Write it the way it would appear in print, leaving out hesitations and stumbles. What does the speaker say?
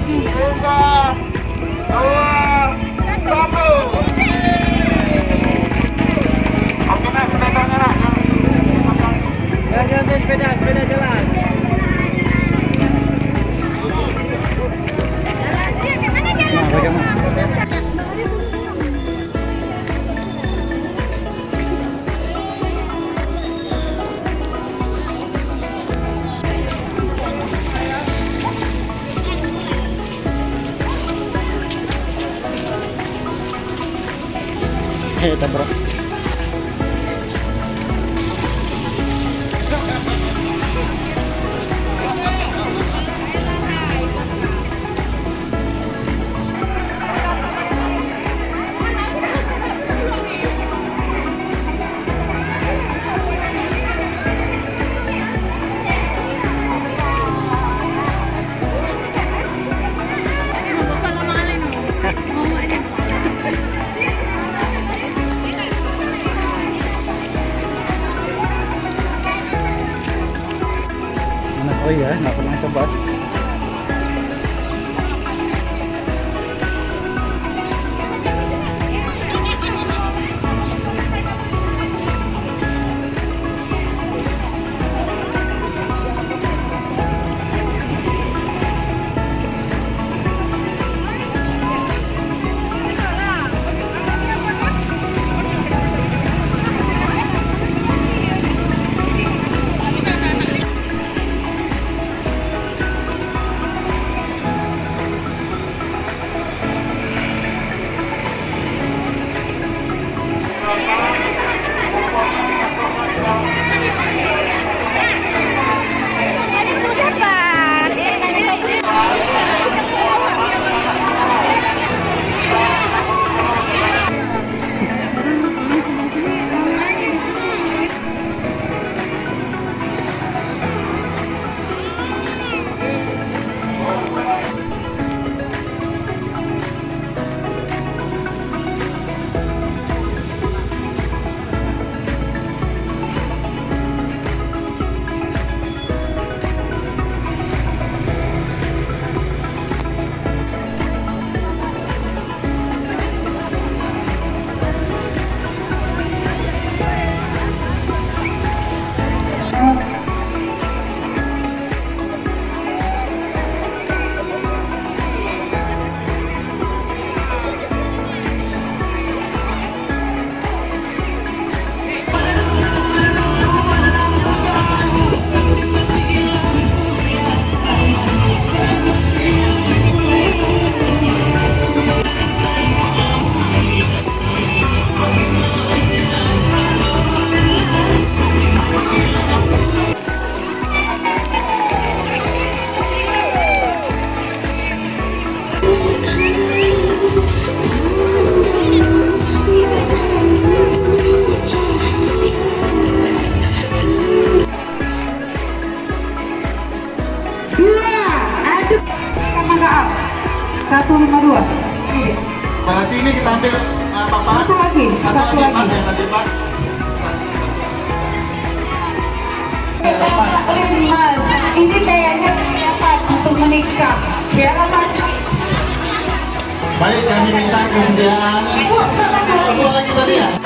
3, 2, 1. Oke, nah, sepedanya nah. Jalan sepeda jalan. Nah, bagaimana? Kita bro. Oh iya, nggak pernah coba. Maaf, 152. Berarti ini kita ambil apa-apa? Satu lagi. Satu lagi. Pas, yang tadi pas. Ini kayaknya persiapan untuk menikah. Ya, Mas. Baik, kami minta kesediaan. Kedua lagi tadi ya.